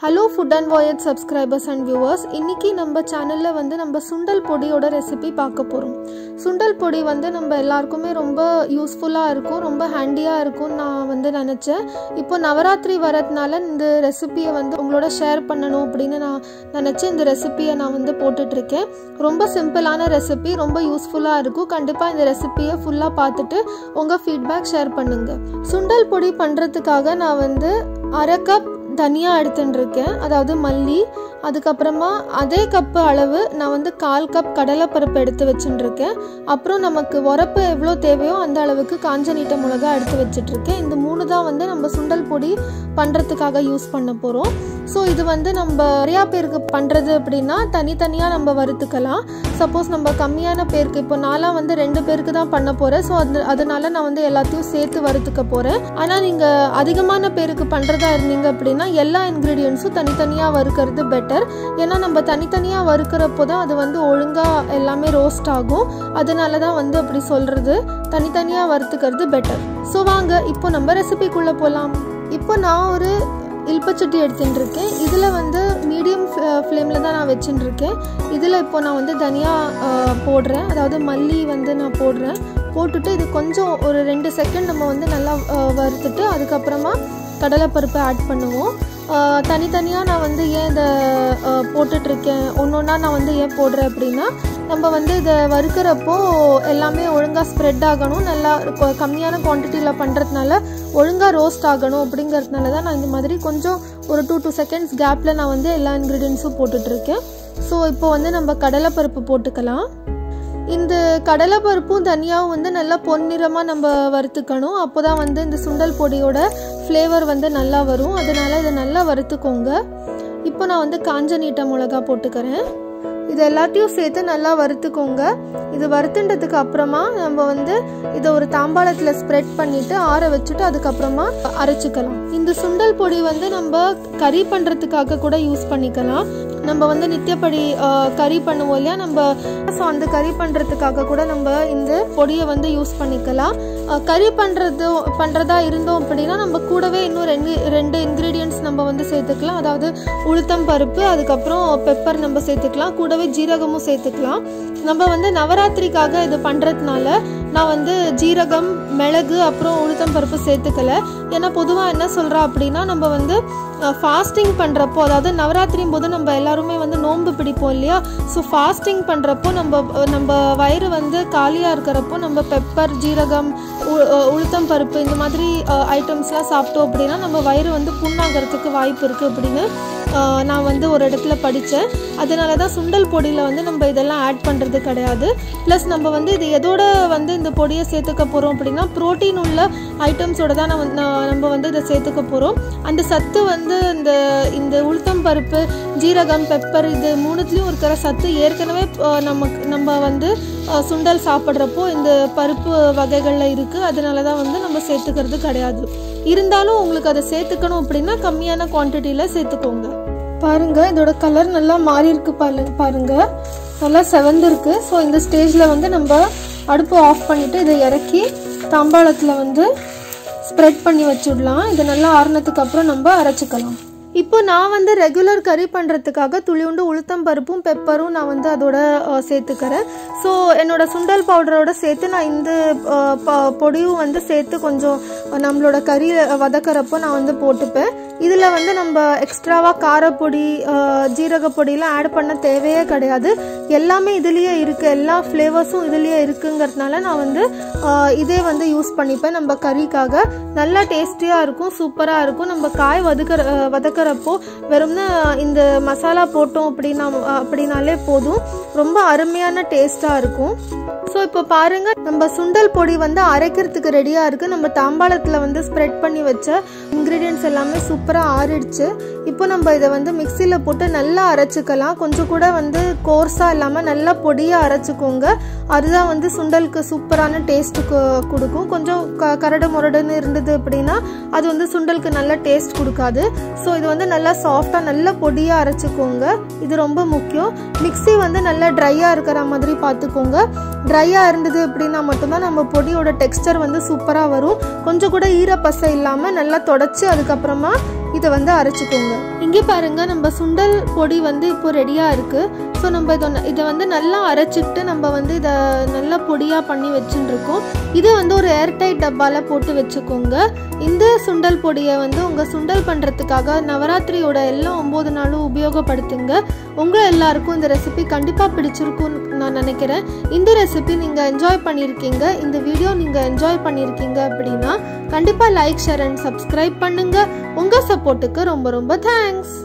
Hello Food and Voyage subscribers and viewers. இன்னைக்கு நம்ம சேனல்ல வந்து நம்ம சுண்டல் பொடியோட ரெசிபி பார்க்க போறோம். சுண்டல் பொடி வந்து நம்ம எல்லாருக்குமே ரொம்ப யூஸ்ஃபுல்லா இருக்கும், ரொம்ப ஹேண்டியா இருக்கும் நான் வந்து நினைச்சேன். இப்போ நவராத்திரி வரதுனால இந்த ரெசிபியை வந்து உங்களோட ஷேர் பண்ணணும் அப்படின்னு நான் நினைச்சேன். இந்த ரெசிபியை நான் வந்து போட்டுட்டு இருக்கேன். ரொம்ப சிம்பிளான ரெசிபி, ரொம்ப யூஸ்ஃபுல்லா இருக்கும். கண்டிப்பா இந்த ரெசிபியை ஃபுல்லா பார்த்துட்டு உங்க ஃபீட்பேக் ஷேர் பண்ணுங்க. சுண்டல் பொடி பண்றதுக்காக நான் வந்து 1/2 கப் தனியா எடுத்துட்டு இருக்கேன், அதாவது மல்லி. அதுக்கப்புறமா அதே கப்பு அளவு நான் வந்து 1/4 கப் கடலைப்பருப்பு எடுத்து வச்சுட்டு இருக்கேன். அப்புறம் நமக்கு உரப்பு எவ்வளோ தேவையோ அந்த அளவுக்கு காஞ்ச நீட்ட மிளகா எடுத்து வச்சுட்டு இருக்கேன். இந்த 3 தான் வந்து நம்ம சுண்டல் பொடி பண்ணுறதுக்காக யூஸ் பண்ண போகிறோம். ஸோ இது வந்து நம்ம நிறையா பேருக்கு பண்ணுறது அப்படின்னா தனித்தனியாக நம்ம வறுத்துக்கலாம். சப்போஸ் நம்ம கம்மியான பேருக்கு, இப்போ நான்லாம் வந்து 2 பேருக்கு தான் பண்ண போகிறேன். ஸோ அதனால நான் வந்து எல்லாத்தையும் சேர்த்து வறுத்துக்க போகிறேன். ஆனால் நீங்கள் அதிகமான பேருக்கு பண்ணுறதா இருந்தீங்க அப்படின்னா எல்லா இன்க்ரீடியன்ஸும் தனித்தனியாக வறுக்கிறது பெட்டர். ஏன்னா நம்ம தனித்தனியாக வறுக்கிறப்போ தான் அது வந்து ஒழுங்காக எல்லாமே ரோஸ்ட் ஆகும். அதனால தான் வந்து அப்படி சொல்கிறது, தனித்தனியாக வறுத்துக்கிறது பெட்டர். ஸோ வாங்க இப்போ நம்ம ரெசிபிக்குள்ளே போகலாம். இப்போ நான் ஒரு இல்பச்சட்டி எடுத்துட்டு இருக்கேன். இதில் வந்து மீடியம் ஃப்ளேமில் தான் நான் வச்சுட்டு இருக்கேன். இதில் இப்போ நான் வந்து தனியாக போடுறேன், அதாவது மல்லி வந்து நான் போடுறேன். போட்டுட்டு இது கொஞ்சம் ஒரு 2 செகண்ட் நம்ம வந்து நல்லா வறுத்துட்டு அதுக்கப்புறமா கடலைப்பருப்பை ஆட் பண்ணுவோம். தனித்தனியாக நான் வந்து ஏன் இதை போட்டுட்ருக்கேன், ஒன்றா நான் வந்து ஏன் போடுறேன் அப்படின்னா, நம்ம வந்து இதை வறுக்கிறப்போ எல்லாமே ஒழுங்காக ஸ்ப்ரெட் ஆகணும். நல்லா கம்மியான குவான்டிட்டியில் பண்ணுறதுனால ஒழுங்காக ரோஸ்ட் ஆகணும். அப்படிங்கிறதுனால தான் நான் இந்த மாதிரி கொஞ்சம் ஒரு 2 செகண்ட்ஸ் கேப்பில் நான் வந்து எல்லா இன்க்ரீடியன்ஸும் போட்டுட்ருக்கேன். ஸோ இப்போ வந்து நம்ம கடலைப்பருப்பு போட்டுக்கலாம். இந்த கடலைப்பருப்பும் தனியாகவும் வந்து நல்லா பொன்னிறமாக நம்ம வறுத்துக்கணும். அப்போ தான் வந்து இந்த சுண்டல் பொடியோட ஃப்ளேவர் வந்து நல்லா வரும். அதனால இதை நல்லா வறுத்துக்கோங்க. இப்போ நான் வந்து காஞ்ச நீட்ட மிளகா போட்டுக்கிறேன். இது எல்லாத்தையும் சேர்த்து நல்லா வறுத்துக்கோங்க. இது வறுத்துன்றதுக்கு அப்புறமா நம்ம வந்து இதை ஒரு தாம்பாளத்தில் ஸ்ப்ரெட் பண்ணிட்டு ஆற வச்சுட்டு அதுக்கப்புறமா அரைச்சிக்கலாம். இந்த சுண்டல் பொடி வந்து நம்ம கறி பண்ணுறதுக்காக கூட யூஸ் பண்ணிக்கலாம். நம்ம வந்து நித்தியப்படி கறி பண்ணுவோம் இல்லையா நம்ம, ஸோ அந்த கறி பண்ணுறதுக்காக கூட நம்ம இந்த பொடியை வந்து யூஸ் பண்ணிக்கலாம். கறி பண்ணுறதா இருந்தோம் அப்படின்னா நம்ம கூடவே இன்னும் ரெண்டு இன்க்ரீடியன்ட்ஸ் நம்ம வந்து சேர்த்துக்கலாம். அதாவது உளுத்தம் பருப்பு, அதுக்கப்புறம் பெப்பர் நம்ம சேர்த்துக்கலாம், கூடவே ஜீரகமும் சேர்த்துக்கலாம். நம்ம வந்து நவராத்திரிக்காக இது பண்ணுறதுனால நான் வந்து ஜீரகம், மிளகு, அப்புறம் உளுத்தம் பருப்பு சேர்த்துக்கல. ஏன்னா பொதுவாக என்ன சொல்கிறா அப்படின்னா, நம்ம வந்து ஃபாஸ்டிங் பண்ணுறப்போ, அதாவது நவராத்திரியும் போது நம்ம எல்லாருமே வந்து நோன்பு பிடிப்போம் இல்லையா. ஸோ ஃபாஸ்டிங் பண்ணுறப்போ நம்ம வயிறு வந்து காலியாக இருக்கிறப்போ நம்ம பெப்பர், ஜீரகம், உளுத்தம் பருப்பு இந்த மாதிரி ஐட்டம்ஸ்லாம் சாப்பிட்டோம் அப்படின்னா நம்ம வயிறு வந்து புண்ணாகிறதுக்கு வாய்ப்பு இருக்குது அப்படின்னு நான் வந்து ஒரு இடத்துல படித்தேன். அதனால தான் சுண்டல் பொடியில் வந்து நம்ம இதெல்லாம் ஆட் பண்ணுறது கிடையாது. ப்ளஸ் நம்ம வந்து இது எதோட வந்து இந்த பொடியை சேர்த்துக்க போகிறோம் அப்படின்னா ப்ரோட்டீன் உள்ள ஐட்டம்ஸோட தான் நம்ம வந்து இதை சேர்த்துக்க போகிறோம். அந்த சத்து வந்து இந்த உளுத்தம் பருப்பு, ஜீரகம், பெப்பர் இது 3த்துலேயும் இருக்கிற சத்து ஏற்கனவே நம்ம வந்து சுண்டல் சாப்பிட்றப்போ இந்த பருப்பு வகைகளில் இருக்குது. அதனால தான் வந்து நம்ம சேர்த்துக்கிறது கிடையாது. இருந்தாலும் உங்களுக்கு அதை சேர்த்துக்கணும் அப்படின்னா கம்மியான குவான்டிட்டியில் சேர்த்துக்கோங்க. பாருங்க, இதோட கலர் நல்லா மாறி இருக்கு. பாருங்க, நல்லா செவந்திருக்கு. ஸோ இந்த ஸ்டேஜில் வந்து நம்ம அடுப்பு ஆஃப் பண்ணிவிட்டு இதை இறக்கி தாம்பாளத்தில் வந்து ஸ்ப்ரெட் பண்ணி வச்சுடலாம். இது நல்லா ஆறுனதுக்கு அப்புறம் நம்ம அரைச்சிக்கலாம். இப்போ நான் வந்து ரெகுலர் கறி பண்ணுறதுக்காக துளியுண்டு உளுத்தம் பருப்பும் பெப்பரும் நான் வந்து அதோட சேர்த்துக்கிறேன். ஸோ என்னோட சுண்டல் பவுடரோட சேர்த்து நான் இந்த பொடியும் வந்து சேர்த்து கொஞ்சம் நம்மளோட கறி வதக்கிறப்போ நான் வந்து போட்டுப்பேன். இதில் வந்து நம்ம எக்ஸ்ட்ராவாக காரப்பொடி, ஜீரகப்பொடியெலாம் ஆட் பண்ண தேவையே கிடையாது. எல்லாமே இதுலேயே இருக்குது, எல்லா ஃப்ளேவர்ஸும் இதுலேயே இருக்குங்கிறதுனால நான் வந்து இதே வந்து யூஸ் பண்ணிப்பேன். நம்ம கறிக்காக நல்லா டேஸ்டியாக இருக்கும், சூப்பராக இருக்கும். நம்ம காய் வதக்கிறப்போ வெறும்னா இந்த மசாலா போட்டோம் அப்படின்னாலே போதும், ரொம்ப அருமையான டேஸ்ட்டாக இருக்கும். ஸோ இப்போ பாருங்க, நம்ம சுண்டல் பொடி வந்து அரைக்கிறதுக்கு ரெடியாக இருக்குது. நம்ம தாம்பாளத்தில் வந்து ஸ்ப்ரெட் பண்ணி வச்ச இன்க்ரீடியன்ட்ஸ் எல்லாமே சூப்பராக ஆறிடுச்சு. இப்போ நம்ம இதை வந்து மிக்சியில் போட்டு நல்லா அரைச்சிக்கலாம். கொஞ்சம் கூட வந்து கோர்ஸாக இல்லாமல் நல்லா பொடியாக அரைச்சிக்கோங்க. அதுதான் வந்து சுண்டலுக்கு சூப்பரான டேஸ்ட்டு கொடுக்கும். கொஞ்சம் கரடு முரடுன்னு இருந்தது அப்படின்னா அது வந்து சுண்டலுக்கு நல்ல டேஸ்ட் கொடுக்காது. ஸோ இது வந்து நல்லா சாஃப்டாக நல்லா பொடியாக அரைச்சிக்கோங்க. இது ரொம்ப முக்கியம். மிக்சி வந்து நல்லா ட்ரையாக இருக்கிற மாதிரி பார்த்துக்கோங்க. ட்ரையாக இருந்தது அப்படின்னா மட்டும்தான் நம்ம பொடியோட டெக்ஸ்டர் வந்து சூப்பராக வரும். கொஞ்சம் கூட ஈரப்பசை இல்லாமல் நல்லா தொடச்சி அதுக்கப்புறமா இதை வந்து அரைச்சிக்கோங்க. இங்கே பாருங்கள் நம்ம சுண்டல் பொடி வந்து இப்போ ரெடியாக இருக்குது. ஸோ நம்ம இதை வந்து நல்லா அரைச்சிட்டு நம்ம வந்து இதை நல்லா பொடியாக பண்ணி வச்சுட்டுருக்கோம். இதை வந்து ஒரு ஏர்டைட் டப்பாவில் போட்டு வச்சுக்கோங்க. இந்த சுண்டல் பொடியை வந்து உங்கள் சுண்டல் பண்ணுறதுக்காக நவராத்திரியோட எல்லா 9 நாளும் உபயோகப்படுத்துங்க. உங்கள் எல்லாருக்கும் இந்த ரெசிபி கண்டிப்பாக பிடிச்சிருக்கும்னு நான் நினைக்கிறேன். இந்த ரெசிபி நீங்கள் என்ஜாய் பண்ணியிருக்கீங்க, இந்த வீடியோ நீங்கள் என்ஜாய் பண்ணியிருக்கீங்க அப்படின்னா கண்டிப்பாக லைக், ஷேர் அண்ட் சப்ஸ்கிரைப் பண்ணுங்கள். உங்கள் சப்போர்ட்டுக்கு ரொம்ப ரொம்ப தேங்க்ஸ்.